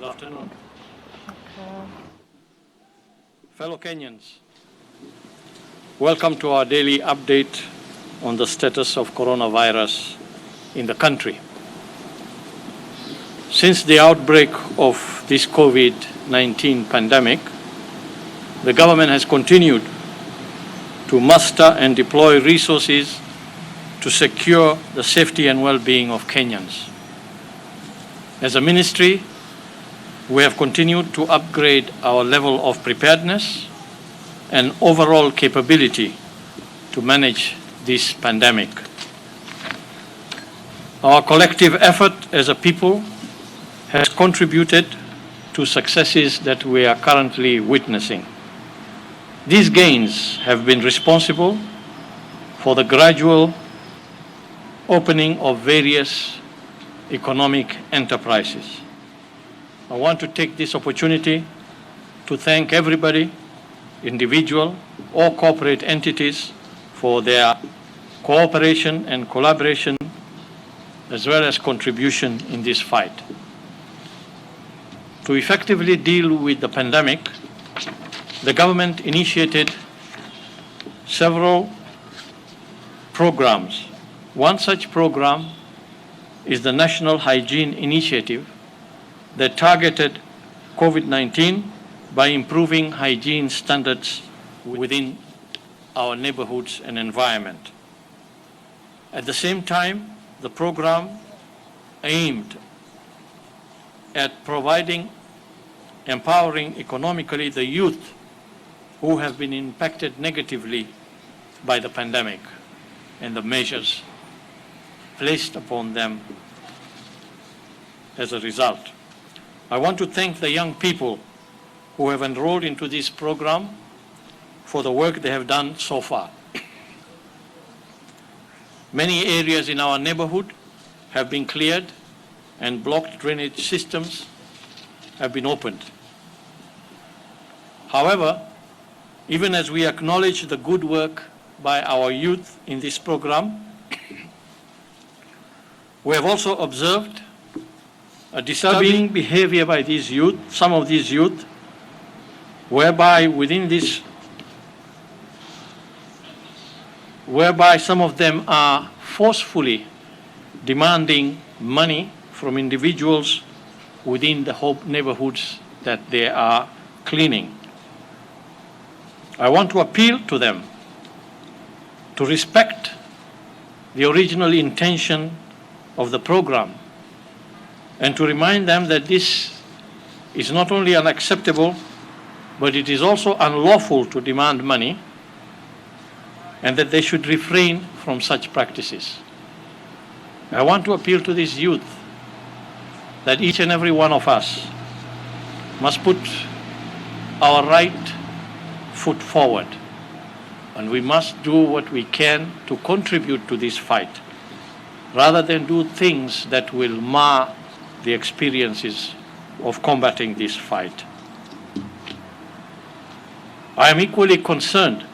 Good afternoon. Fellow Kenyans, welcome to our daily update on the status of coronavirus in the country. Since the outbreak of this Covid-19 pandemic, the government has continued to muster and deploy resources to secure the safety and well-being of Kenyans. As a ministry, we have continued to upgrade our level of preparedness and overall capability to manage this pandemic. Our collective effort as a people has contributed to successes that we are currently witnessing. These gains have been responsible for the gradual opening of various economic enterprises. I want to take this opportunity to thank everybody, individual or corporate entities, for their cooperation and collaboration as well as contribution in this fight. To effectively deal with the pandemic, the government initiated several programs. One such program is the National Hygiene Initiative that targeted COVID-19 by improving hygiene standards within our neighborhoods and environment. At the same time, the program aimed at empowering economically the youth who have been impacted negatively by the pandemic and the measures placed upon them as a result. I want to thank the young people who have enrolled into this program for the work they have done so far. Many areas in our neighborhood have been cleared and blocked drainage systems have been opened. However, even as we acknowledge the good work by our youth in this program, we have also observed a disturbing behavior by these youth, some of these youth, whereby some of them are forcefully demanding money from individuals within the neighborhoods that they are cleaning. I want to appeal to them to respect the original intention of the program and to remind them that this is not only unacceptable, but it is also unlawful to demand money, and that they should refrain from such practices. I want to appeal to this youth that each and every one of us must put our right foot forward, and we must do what we can to contribute to this fight, rather than do things that will mar the experiences of combating this fight. I am equally concerned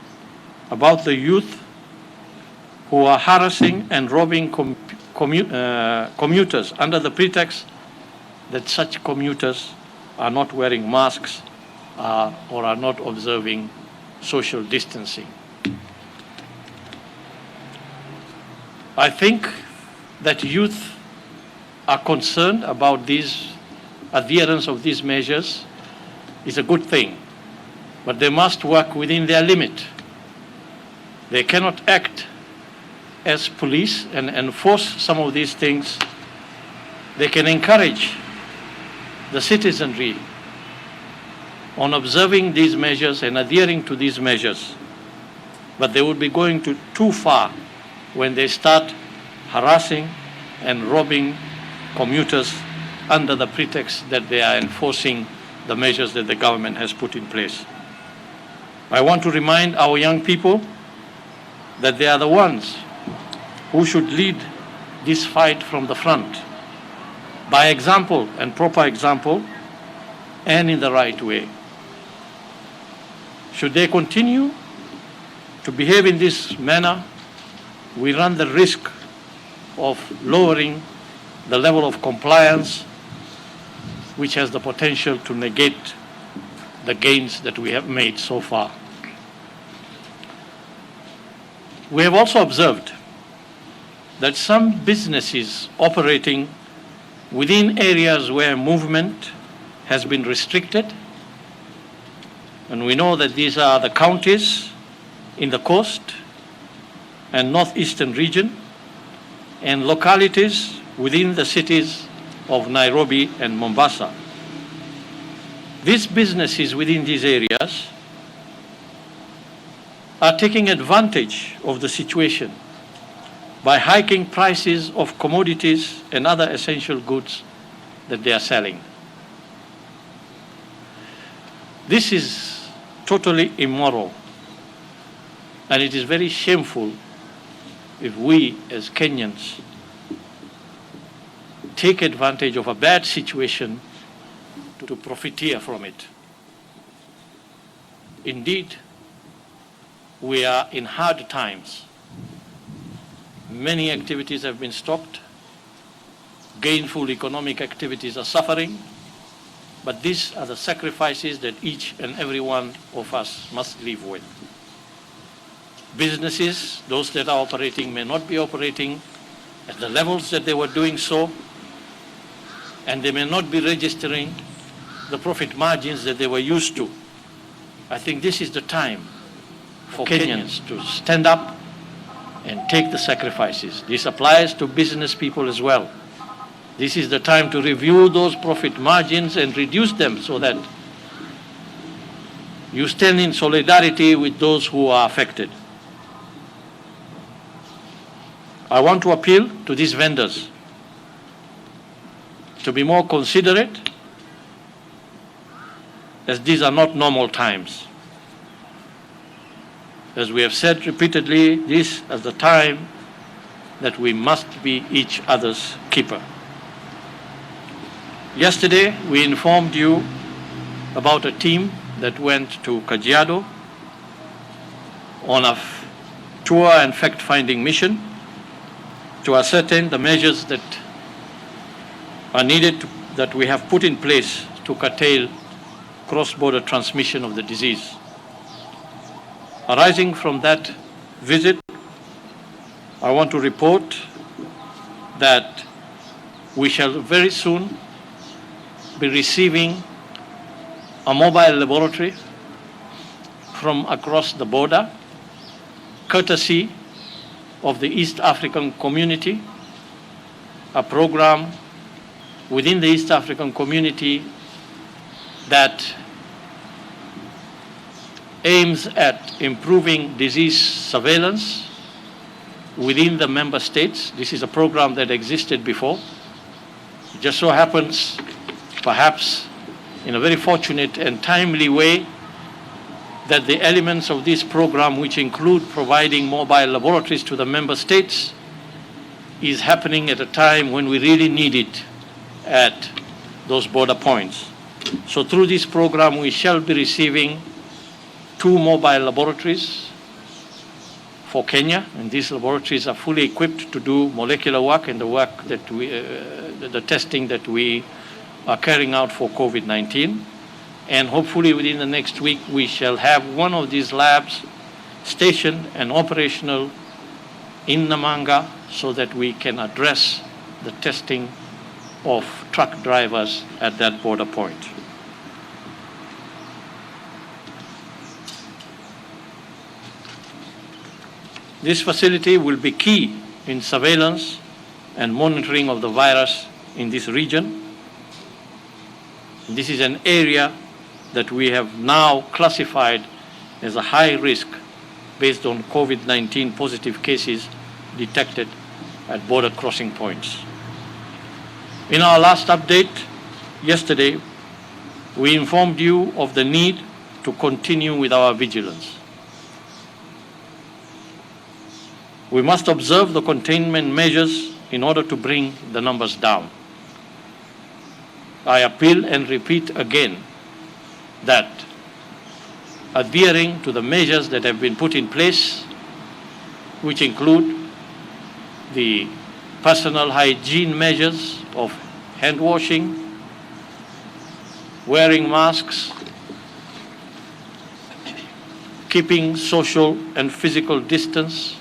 about the youth who are harassing and robbing commuters under the pretext that such commuters are not wearing masks or are not observing social distancing. I think that youth are concerned about these adherence of these measures is a good thing, but they must work within their limit. They cannot act as police and enforce some of these things. They can encourage the citizenry on observing these measures and adhering to these measures, but they would be going too far when they start harassing and robbing commuters under the pretext that they are enforcing the measures that the government has put in place. I want to remind our young people that they are the ones who should lead this fight from the front by example and proper example and in the right way. Should they continue to behave in this manner, we run the risk of lowering the level of compliance which has the potential to negate the gains that we have made so far. We have also observed that some businesses operating within areas where movement has been restricted, and we know that these are the counties in the coast and northeastern region, and localities within the cities of Nairobi and Mombasa. These businesses within these areas are taking advantage of the situation by hiking prices of commodities and other essential goods that they are selling. This is totally immoral, and it is very shameful if we as Kenyans take advantage of a bad situation to profiteer from it. Indeed, we are in hard times. Many activities have been stopped. Gainful economic activities are suffering. But these are the sacrifices that each and every one of us must live with. Businesses, those that are operating, may not be operating at the levels that they were doing so, and they may not be registering the profit margins that they were used to. I think this is the time for Kenyans to stand up and take the sacrifices. This applies to business people as well. This is the time to review those profit margins and reduce them so that you stand in solidarity with those who are affected. I want to appeal to these vendors to be more considerate, as these are not normal times. As we have said repeatedly, this is the time that we must be each other's keeper. Yesterday, we informed you about a team that went to Kajiado on a tour and fact-finding mission to ascertain the measures that are needed that we have put in place to curtail cross-border transmission of the disease. Arising from that visit, I want to report that we shall very soon be receiving a mobile laboratory from across the border, courtesy of the East African Community, a program within the East African Community that aims at improving disease surveillance within the member states. This is a program that existed before. It just so happens, perhaps in a very fortunate and timely way, that the elements of this program, which include providing mobile laboratories to the member states, is happening at a time when we really need it at those border points. So through this program, we shall be receiving 2 mobile laboratories for Kenya, and these laboratories are fully equipped to do molecular work and the work that the testing that we are carrying out for COVID-19. And hopefully within the next week, we shall have one of these labs stationed and operational in Namanga so that we can address the testing of truck drivers at that border point. This facility will be key in surveillance and monitoring of the virus in this region. This is an area that we have now classified as a high risk based on COVID-19 positive cases detected at border crossing points. In our last update yesterday, we informed you of the need to continue with our vigilance. We must observe the containment measures in order to bring the numbers down. I appeal and repeat again that adhering to the measures that have been put in place, which include the personal hygiene measures of hand washing, wearing masks, keeping social and physical distance,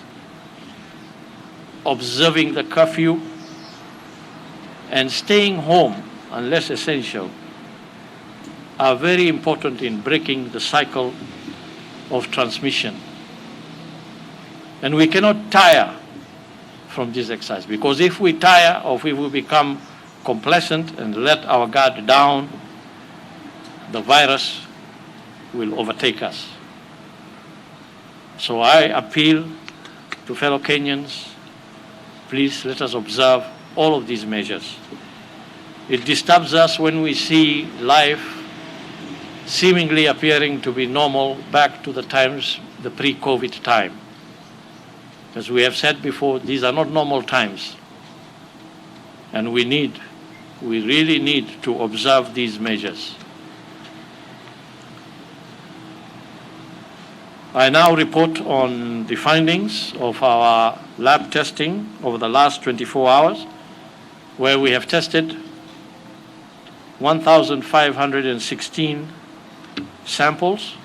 observing the curfew, and staying home unless essential are very important in breaking the cycle of transmission. And we cannot tire from this exercise, because if we tire or if we become complacent and let our guard down, the virus will overtake us. So I appeal to fellow Kenyans, please let us observe all of these measures. It disturbs us when we see life seemingly appearing to be normal back to the times, the pre-COVID time. As we have said before, these are not normal times. And we really need to observe these measures. I now report on the findings of our lab testing over the last 24 hours, where we have tested 1,516 samples,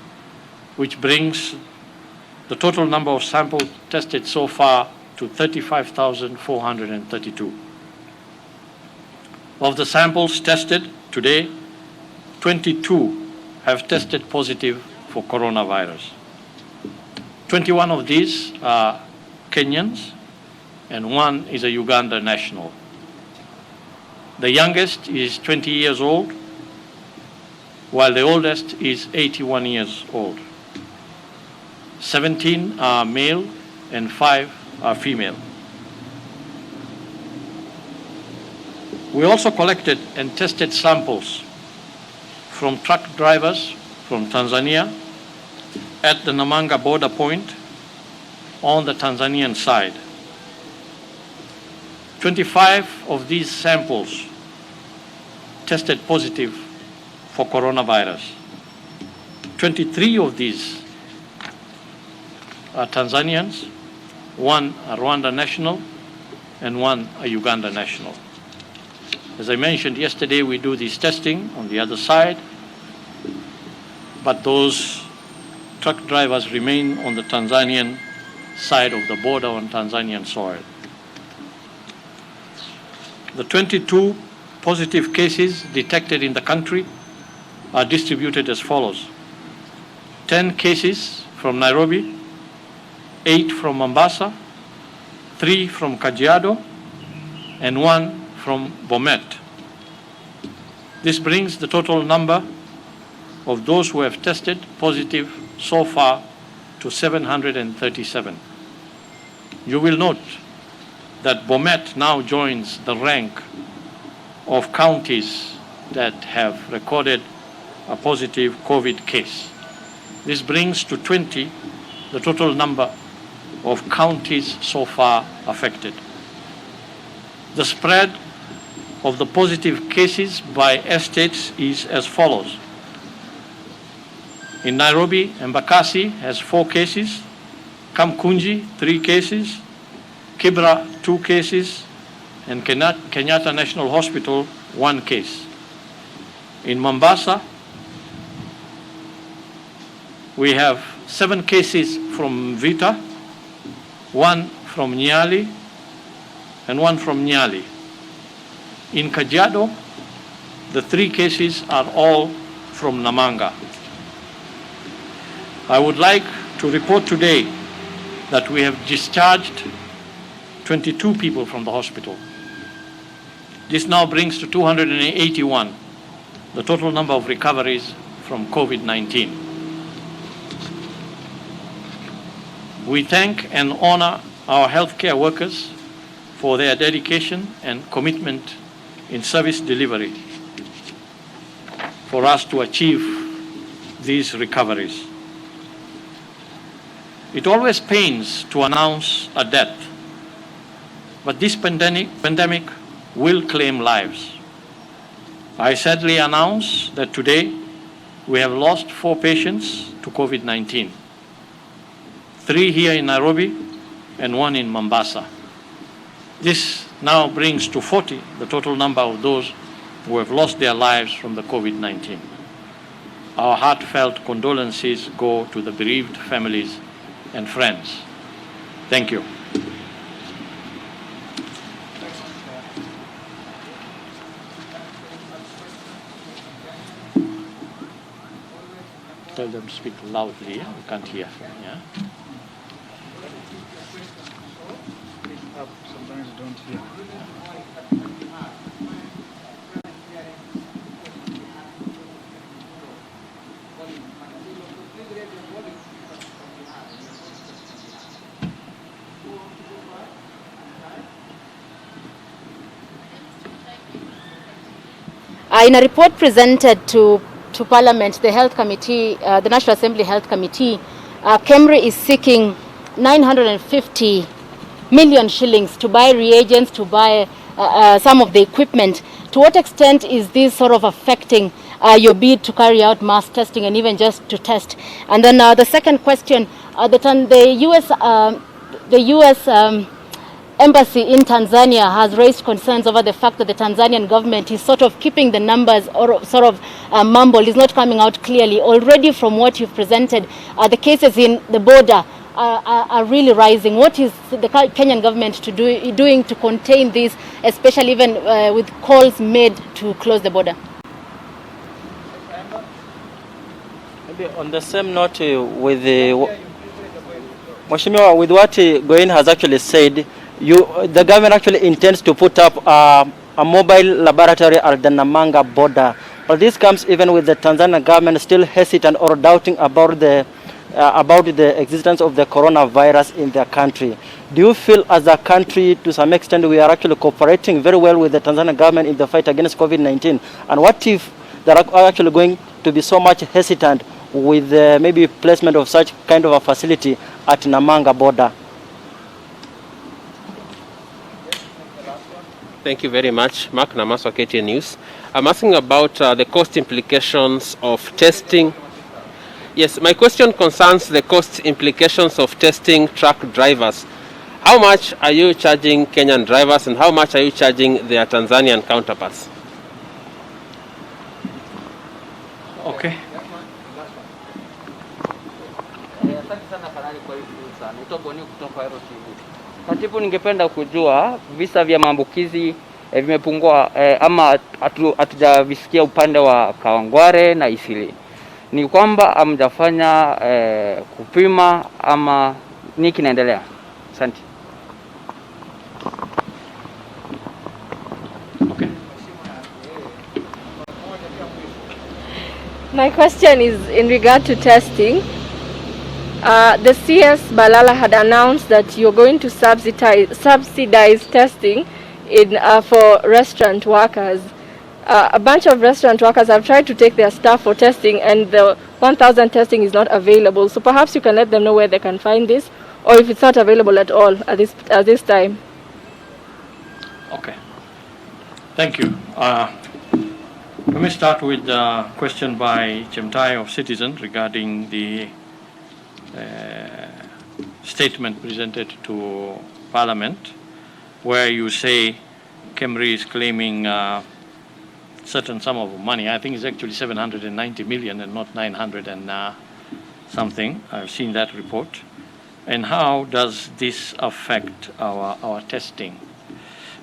which brings the total number of samples tested so far to 35,432. Of the samples tested today, 22 have tested positive for coronavirus. 21 of these are Kenyans, and one is a Uganda national. The youngest is 20 years old, while the oldest is 81 years old. 17 are male and 5 are female. We also collected and tested samples from truck drivers from Tanzania at the Namanga border point on the Tanzanian side. 25 of these samples tested positive for coronavirus. 23 of these are Tanzanians, one a Rwanda national, and one a Uganda national. As I mentioned yesterday, we do this testing on the other side, but those truck drivers remain on the Tanzanian side of the border on Tanzanian soil. The 22 positive cases detected in the country are distributed as follows: 10 cases from Nairobi, 8 from Mombasa, 3 from Kajiado, and 1 from Bomet. This brings the total number of those who have tested positive so far to 737. You will note that Bomet now joins the rank of counties that have recorded a positive COVID case. This brings to 20 the total number of counties so far affected. The spread of the positive cases by estates is as follows. In Nairobi, Embakasi has 4 cases, Kamkunji 3 cases, Kibra 2 cases, and Kenyatta National Hospital 1 case. In Mombasa, we have 7 cases from Vita, 1 from Nyali, and 1 from Nyali. In Kajiado, the 3 cases are all from Namanga. I would like to report today that we have discharged 22 people from the hospital. This now brings to 281 the total number of recoveries from COVID-19. We thank and honor our healthcare workers for their dedication and commitment in service delivery for us to achieve these recoveries. It always pains to announce a death, but this pandemic will claim lives. I sadly announce that today we have lost 4 patients to COVID-19, 3 here in Nairobi and 1 in Mombasa. This now brings to 40 the total number of those who have lost their lives from the COVID-19. Our heartfelt condolences go to the bereaved families and friends. Thank you. Tell them to speak loudly. Yeah? We can't hear. Yeah? Sometimes you don't hear. In a report presented to Parliament, the Health Committee, the National Assembly Health Committee, KEMRI is seeking 950 million shillings to buy reagents, to buy some of the equipment. To what extent is this sort of affecting your bid to carry out mass testing and even just to test? And then the second question, the U.S. Embassy in Tanzania has raised concerns over the fact that the Tanzanian government is sort of keeping the numbers or sort of mumbled, is not coming out clearly. Already from what you've presented, the cases in the border are really rising. What is the Kenyan government doing to contain this, especially even with calls made to close the border? Maybe on the same note with Mheshimiwa, with what Goin has actually said, the government actually intends to put up a mobile laboratory at the Namanga border. But this comes even with the Tanzanian government still hesitant or doubting about the existence of the coronavirus in their country. Do you feel as a country, to some extent, we are actually cooperating very well with the Tanzanian government in the fight against COVID-19? And what if they are actually going to be so much hesitant with maybe placement of such kind of a facility at Namanga border? Thank you very much. Mark Namaso, KTN News. I'm asking about the cost implications of testing. Yes, my question concerns the cost implications of testing truck drivers. How much are you charging Kenyan drivers and how much are you charging their Tanzanian counterparts? Okay. Asante sana Kanali kwa hii fursa. Naitwa Boni kutoka Aero TV. Katibu, ningependa kujua visa vya maambukizi vimepungua ama hatujavisikia upande wa Kawangware na Isili. Ni kwamba hamjafanya kupima ama nini kinaendelea? Asante. Okay. My question is in regard to testing. The CS Balala had announced that you're going to subsidize testing for restaurant workers. A bunch of restaurant workers have tried to take their staff for testing and the 1,000 testing is not available. So perhaps you can let them know where they can find this or if it's not available at all at this time. Okay. Thank you. Let me start with the question by Chemtai of Citizen regarding the statement presented to Parliament, where you say KEMRI is claiming certain sum of money. I think it's actually 790 million and not 900 and something. I've seen that report. And how does this affect our testing?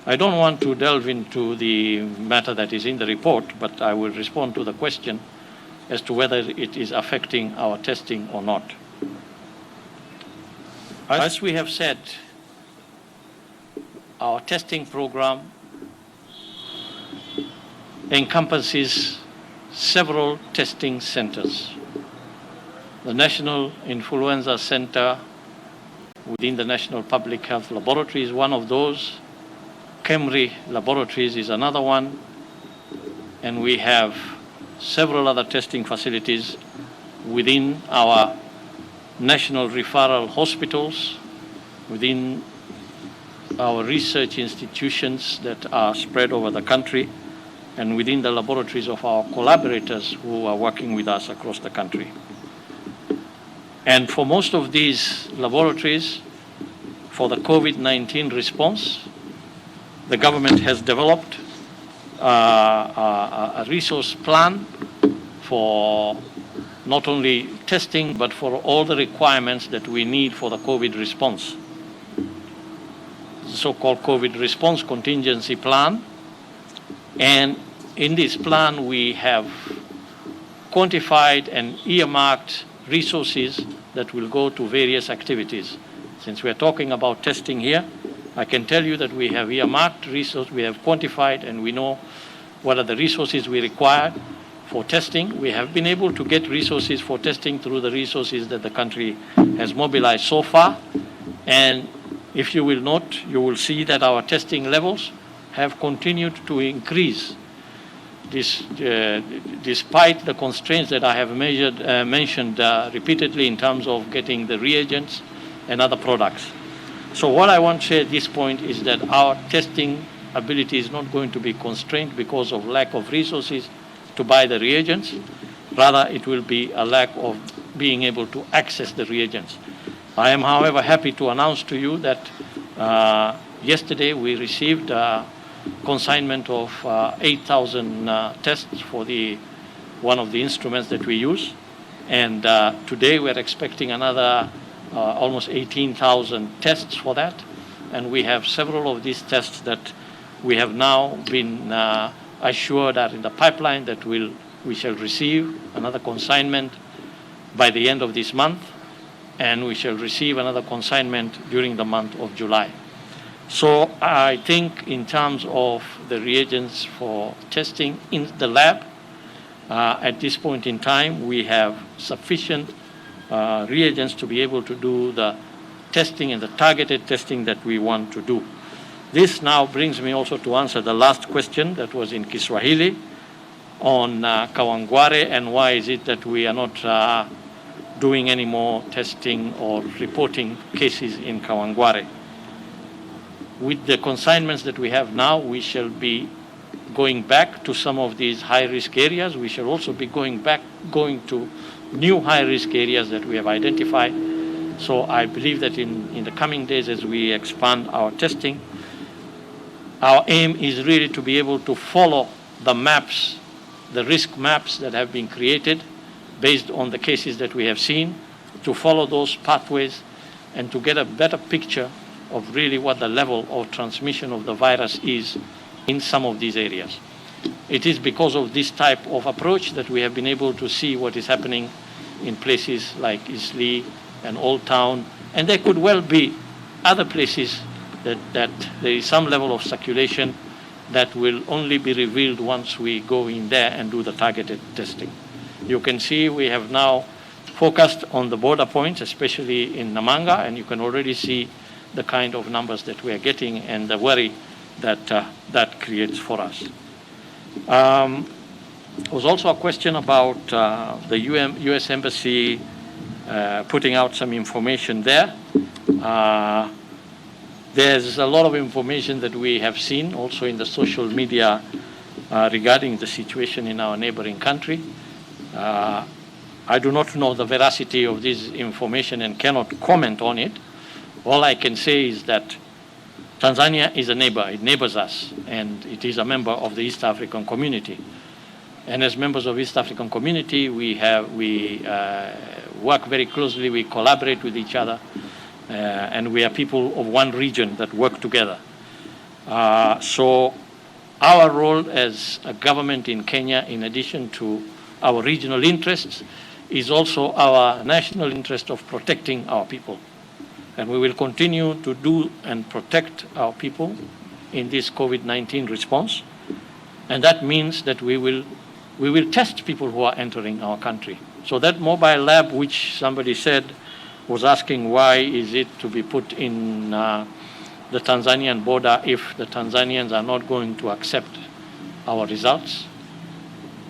I don't want to delve into the matter that is in the report, but I will respond to the question as to whether it is affecting our testing or not. As we have said, our testing program encompasses several testing centers. The National Influenza Center within the National Public Health Laboratory is one of those. KEMRI Laboratories is another one. And we have several other testing facilities within our national referral hospitals, within our research institutions that are spread over the country, and within the laboratories of our collaborators who are working with us across the country. And for most of these laboratories, for the COVID-19 response, the government has developed a resource plan for not only testing, but for all the requirements that we need for the COVID response. The so-called COVID response contingency plan. And in this plan, we have quantified and earmarked resources that will go to various activities. Since we're talking about testing here, I can tell you that we have earmarked resources, we have quantified, and we know what are the resources we require for testing. We have been able to get resources for testing through the resources that the country has mobilized so far. And if you will note, you will see that our testing levels have continued to increase despite the constraints that I have mentioned repeatedly in terms of getting the reagents and other products. So what I want to say at this point is that our testing ability is not going to be constrained because of lack of resources to buy the reagents. Rather, it will be a lack of being able to access the reagents. I am, however, happy to announce to you that yesterday we received consignment of 8,000 tests for one of the instruments that we use. And today we're expecting another almost 18,000 tests for that. And we have several of these tests that we have now been assured are in the pipeline that we shall receive another consignment by the end of this month. And we shall receive another consignment during the month of July. So I think in terms of the reagents for testing in the lab, at this point in time, we have sufficient reagents to be able to do the testing and the targeted testing that we want to do. This now brings me also to answer the last question that was in Kiswahili on Kawangware and why is it that we are not doing any more testing or reporting cases in Kawangware. With the consignments that we have now, we shall be going back to some of these high-risk areas. We shall also be going to new high-risk areas that we have identified. So I believe that in the coming days, as we expand our testing, our aim is really to be able to follow the maps, the risk maps that have been created based on the cases that we have seen, to follow those pathways and to get a better picture of really what the level of transmission of the virus is in some of these areas. It is because of this type of approach that we have been able to see what is happening in places like Isli and Old Town, and there could well be other places that there is some level of circulation that will only be revealed once we go in there and do the targeted testing. You can see we have now focused on the border points, especially in Namanga, and you can already see the kind of numbers that we are getting and the worry that that creates for us. There was also a question about the U.S. Embassy putting out some information there. There's a lot of information that we have seen also in the social media regarding the situation in our neighboring country. I do not know the veracity of this information and cannot comment on it. All I can say is that Tanzania is a neighbor, it neighbors us, and it is a member of the East African community. And as members of East African community, we work very closely, we collaborate with each other, and we are people of one region that work together. So our role as a government in Kenya, in addition to our regional interests, is also our national interest of protecting our people. And we will continue to do and protect our people in this COVID-19 response. And that means that we will test people who are entering our country. So that mobile lab, which somebody said was asking why is it to be put in the Tanzanian border if the Tanzanians are not going to accept our results.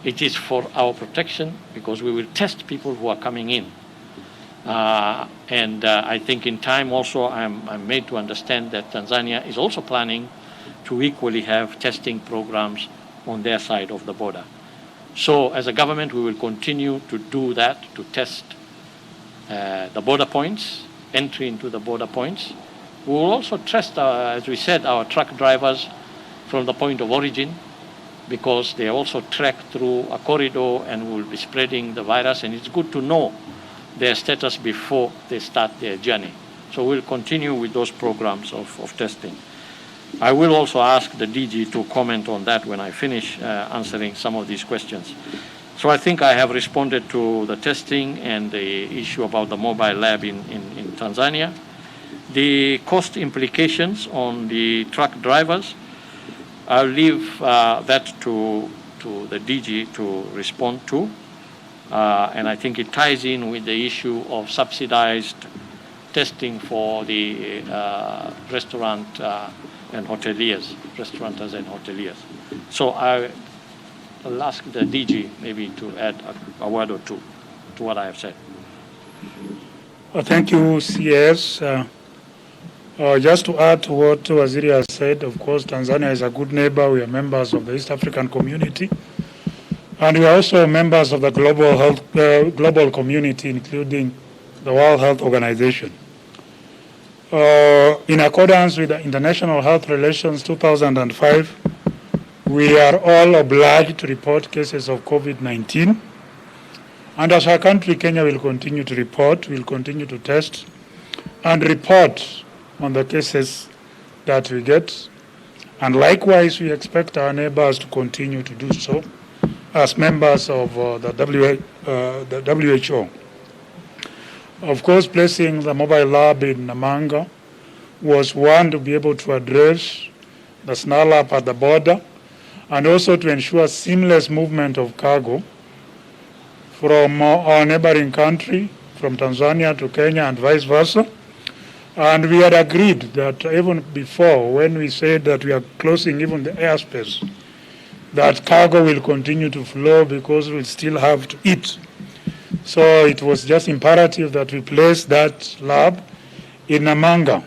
It is for our protection because we will test people who are coming in. And I think in time also I'm made to understand that Tanzania is also planning to equally have testing programs on their side of the border. So as a government, we will continue to do that, to test the border points, entry into the border points. We will also test, as we said, our truck drivers from the point of origin, because they also trek through a corridor and will be spreading the virus, and it's good to know their status before they start their journey. So we'll continue with those programs of testing. I will also ask the DG to comment on that when I finish answering some of these questions. So I think I have responded to the testing and the issue about the mobile lab in Tanzania. The cost implications on the truck drivers, I'll leave that to the DG to respond to. And I think it ties in with the issue of subsidized testing for the restaurant and hoteliers, restaurateurs and hoteliers. So I'll ask the DG maybe to add a word or two to what I have said. Thank you, CS. Just to add to what Waziri has said, of course, Tanzania is a good neighbor. We are members of the East African community. And we are also members of the global community, including the World Health Organization. In accordance with the International Health Relations 2005, we are all obliged to report cases of COVID-19. And as our country, Kenya will continue to report, will continue to test and report on the cases that we get. And likewise, we expect our neighbors to continue to do so as members of the WHO. Of course, placing the mobile lab in Namanga was one, to be able to address the snarl up at the border and also to ensure seamless movement of cargo from our neighboring country, from Tanzania to Kenya and vice versa. And we had agreed that even before, when we said that we are closing even the airspace, that cargo will continue to flow because we'll still have to eat. So it was just imperative that we place that lab in Namanga.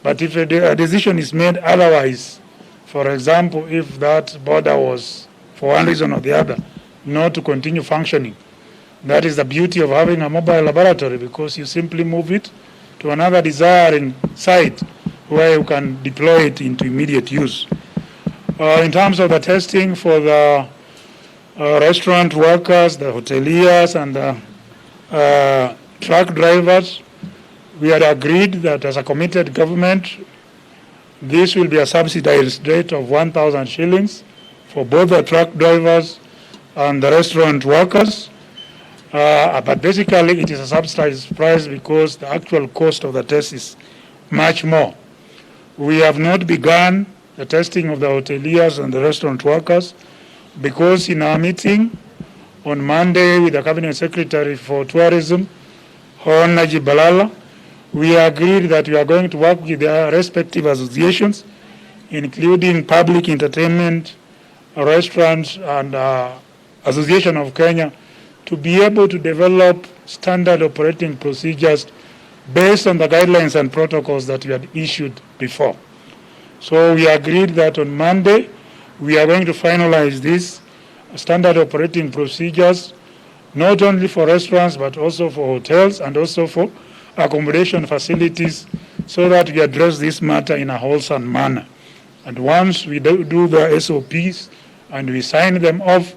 But if a decision is made otherwise, for example, if that border was, for one reason or the other, not to continue functioning, that is the beauty of having a mobile laboratory, because you simply move it to another desiring site where you can deploy it into immediate use. In terms of the testing for the restaurant workers, the hoteliers, and the truck drivers, we had agreed that as a committed government, this will be a subsidized rate of 1,000 shillings for both the truck drivers and the restaurant workers. But basically, it is a subsidized price because the actual cost of the test is much more. We have not begun the testing of the hoteliers and the restaurant workers because in our meeting on Monday with the Cabinet Secretary for Tourism, Honaji Balala, we agreed that we are going to work with their respective associations, including Public Entertainment, Restaurants, and Association of Kenya, to be able to develop standard operating procedures based on the guidelines and protocols that we had issued before. So we agreed that on Monday, we are going to finalize these standard operating procedures, not only for restaurants, but also for hotels and also for accommodation facilities, so that we address this matter in a wholesome manner. And once we do the SOPs and we sign them off,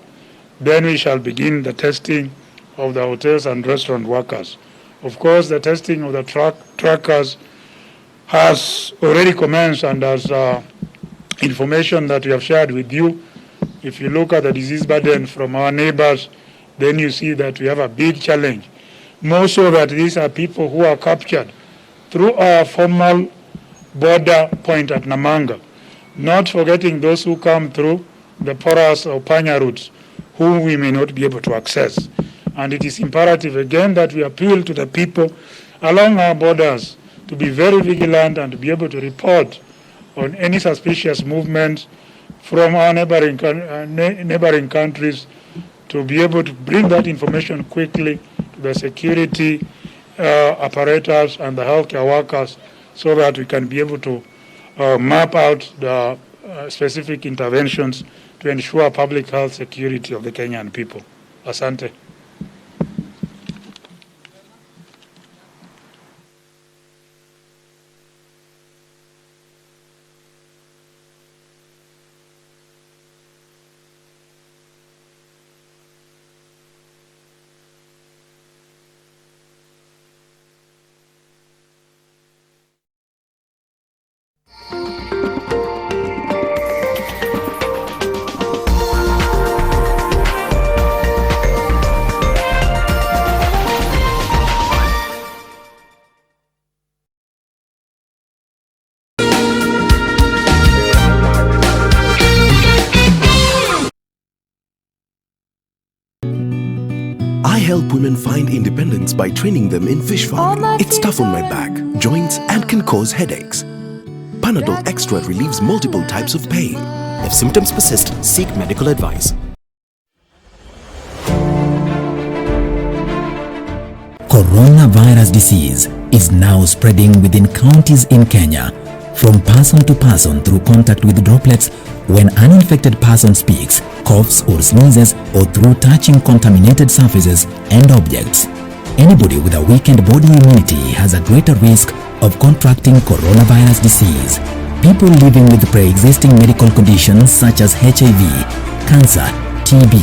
then we shall begin the testing of the hotels and restaurant workers. Of course, the testing of the truckers has already commenced, and as information that we have shared with you, if you look at the disease burden from our neighbors, then you see that we have a big challenge. More so that these are people who are captured through our formal border point at Namanga, not forgetting those who come through the porous or Panya routes, whom we may not be able to access. And it is imperative again that we appeal to the people along our borders to be very vigilant and to be able to report on any suspicious movement from our neighboring countries, to be able to bring that information quickly to the security apparatus and the healthcare workers, so that we can be able to map out the specific interventions to ensure public health security of the Kenyan people. Asante. help women find independence by training them in fish farming. It's tough on my back, joints, and can cause headaches. Panadol Extra relieves multiple types of pain. If symptoms persist, seek medical advice. Coronavirus disease is now spreading within counties in Kenya, from person to person through contact with droplets when an uninfected person speaks, coughs or sneezes, or through touching contaminated surfaces and objects. Anybody with a weakened body immunity has a greater risk of contracting coronavirus disease. People living with pre-existing medical conditions such as HIV, cancer, TB,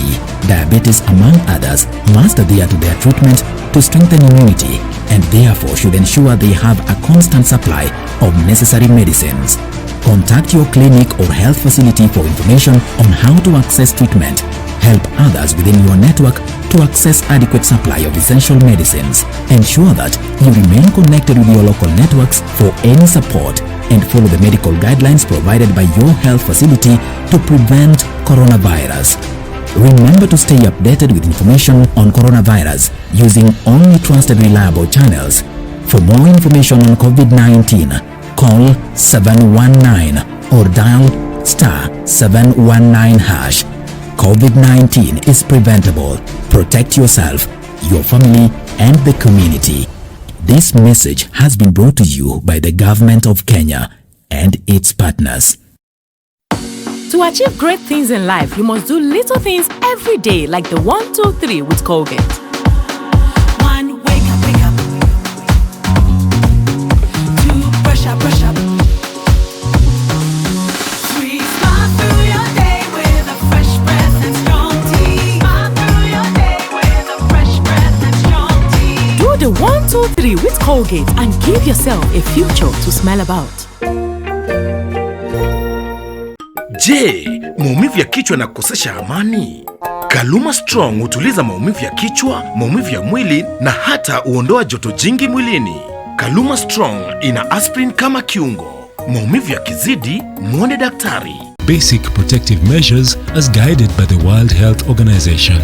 diabetes among others must adhere to their treatment to strengthen immunity and therefore should ensure they have a constant supply of necessary medicines. Contact your clinic or health facility for information on how to access treatment. Help others within your network to access adequate supply of essential medicines. Ensure that you remain connected with your local networks for any support and follow the medical guidelines provided by your health facility to prevent coronavirus. Remember to stay updated with information on coronavirus using only trusted reliable channels. For more information on COVID-19, call 719 or dial *719#. COVID-19 is preventable. Protect yourself, your family, and the community. This message has been brought to you by the Government of Kenya and its partners. To achieve great things in life, you must do little things every day, like the 1, 2, 3 with Colgate. 1, wake up. 2, brush up. 3, smile through your day with a fresh breath and strong tea. Smile through your day with a fresh breath and strong tea. Do the 1, 2, 3 with Colgate and give yourself a future to smell about. Je, maumivu ya kichwa na kukosesha amani? Kaluma Strong hutuliza maumivu ya kichwa, maumivu ya mwili na hata huondoa joto jingi mwilini. Kaluma Strong ina aspirin kama kiungo. Maumivu yakizidi, muone daktari. Basic protective measures as guided by the World Health Organization.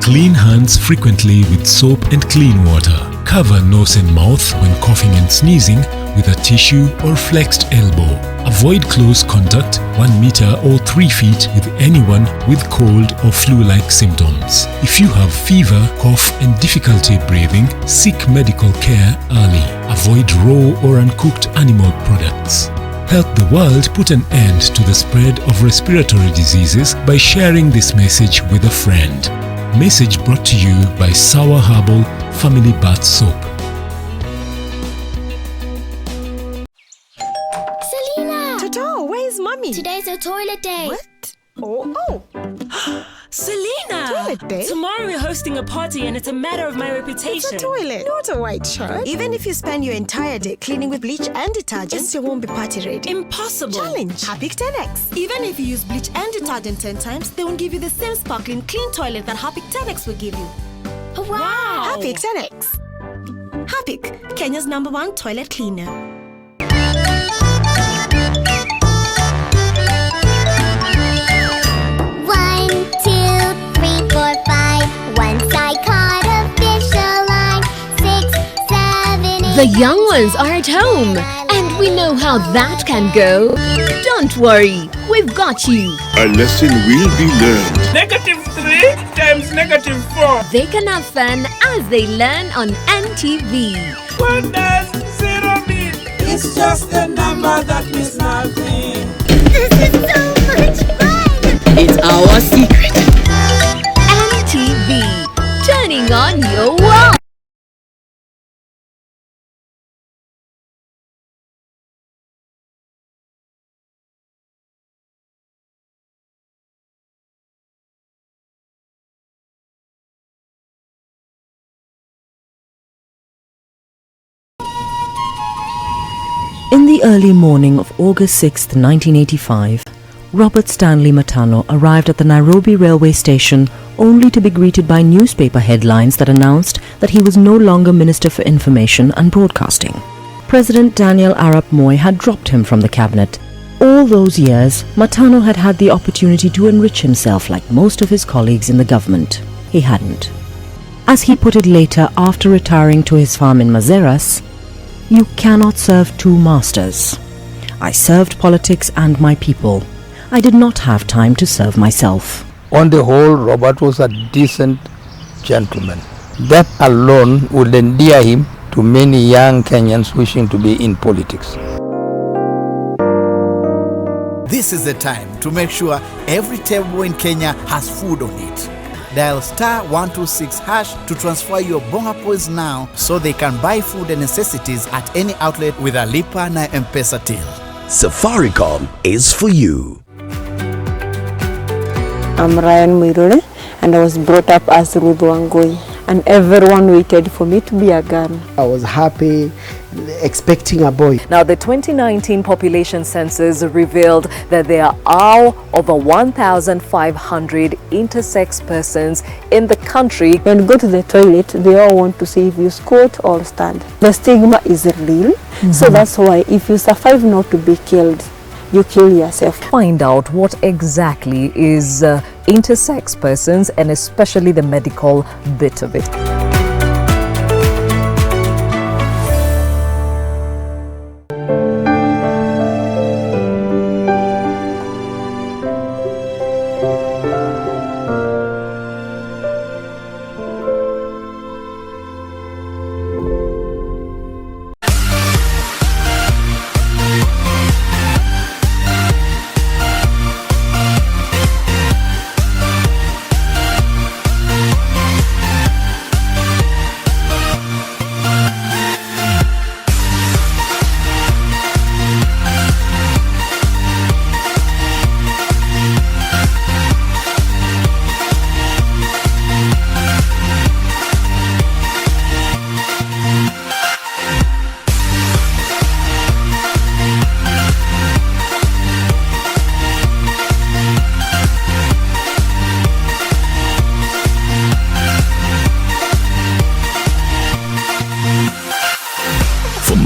Clean hands frequently with soap and clean water. Cover nose and mouth when coughing and sneezing with a tissue or flexed elbow. Avoid close contact 1 meter or 3 feet with anyone with cold or flu-like symptoms. If you have fever, cough and difficulty breathing, seek medical care early. Avoid raw or uncooked animal products. Help the world put an end to the spread of respiratory diseases by sharing this message with a friend. Message brought to you by Sour Herbal Family Bath Soap. Selena! Toto, where's mommy? Today's a toilet day. What? Oh. Selena! Toilet day? Tomorrow we're hosting a party and it's a matter of my reputation. It's a toilet, not a white shirt. Even if you spend your entire day cleaning with bleach and detergent, it still won't be party ready. Impossible. Challenge. Harpic 10X. Even if you use bleach and detergent 10 times, they won't give you the same sparkling clean toilet that Harpic 10X will give you. Wow! Harpic 10X. Harpic, Kenya's #1 toilet cleaner. 1, 2, 3, 4, 5. Once I caught a fish alive. 6, 7, 8. The young ones are at home, and we know how that can go. Don't worry, we've got you. A lesson will be learned. -3 times -4. They can have fun as they learn on NTV. What does 0 mean? It's just a number that means nothing. This is so much fun! It's our secret. NTV, turning on your world. In the early morning of August 6, 1985, Robert Stanley Matano arrived at the Nairobi railway station only to be greeted by newspaper headlines that announced that he was no longer Minister for Information and Broadcasting. President Daniel Arap Moi had dropped him from the cabinet. All those years, Matano had had the opportunity to enrich himself like most of his colleagues in the government. He hadn't. As he put it later after retiring to his farm in Mazeras, "You cannot serve two masters. I served politics and my people. I did not have time to serve myself." On the whole, Robert was a decent gentleman. That alone would endear him to many young Kenyans wishing to be in politics. This is the time to make sure every table in Kenya has food on it. Dial *126# to transfer your bonga points now so they can buy food and necessities at any outlet with a Lipa na M-Pesa till. Safaricom is for you. I'm Ryan Muirure, and I was brought up as Ruth Wangui, and everyone waited for me to be a girl. I was happy, expecting a boy. Now, the 2019 population census revealed that there are over 1,500 intersex persons in the country. When you go to the toilet, they all want to see if you squat or stand. The stigma is real, so that's why if you survive not to be killed, you kill yourself. Find out what exactly is intersex persons, and especially the medical bit of it.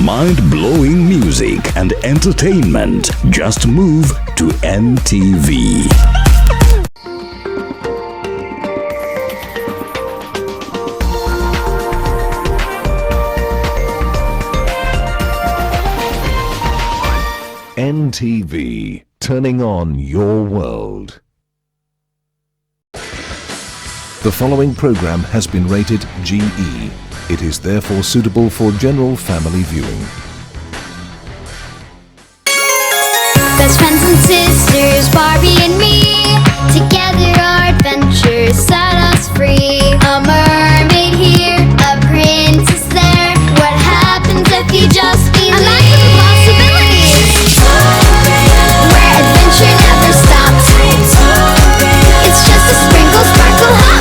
Mind-blowing music and entertainment. Just move to NTV. NTV, turning on your world. The following program has been rated GE. It is therefore suitable for general family viewing. Best friends and sisters, Barbie and me. Together our adventures set us free. A mermaid here, a princess there. What happens if you just believe? A life of possibilities, where adventure never stops. It's just a sprinkle, sparkle, hop.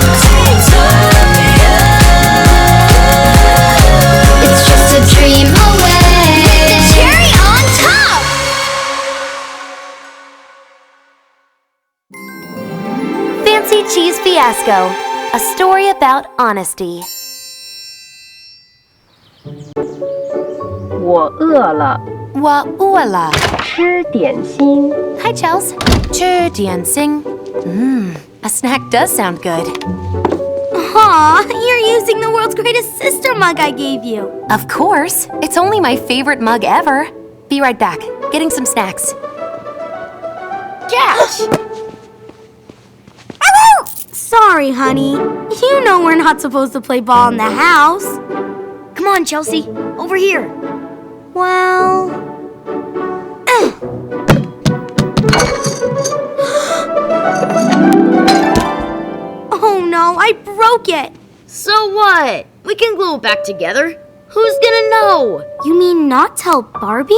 It's just a dream away, with the cherry on top. Fancy Cheese Fiasco, a story about honesty. 我饿了，我饿了，吃点心。 Hi, Chels. 吃点心. A snack does sound good. Aw, you're using the world's greatest sister mug I gave you. Of course. It's only my favorite mug ever. Be right back. Getting some snacks. Catch! Sorry, honey. You know we're not supposed to play ball in the house. Come on, Chelsea. Over here. Well... Oh no, I broke it! So what? We can glue it back together. Who's gonna know? You mean not tell Barbie?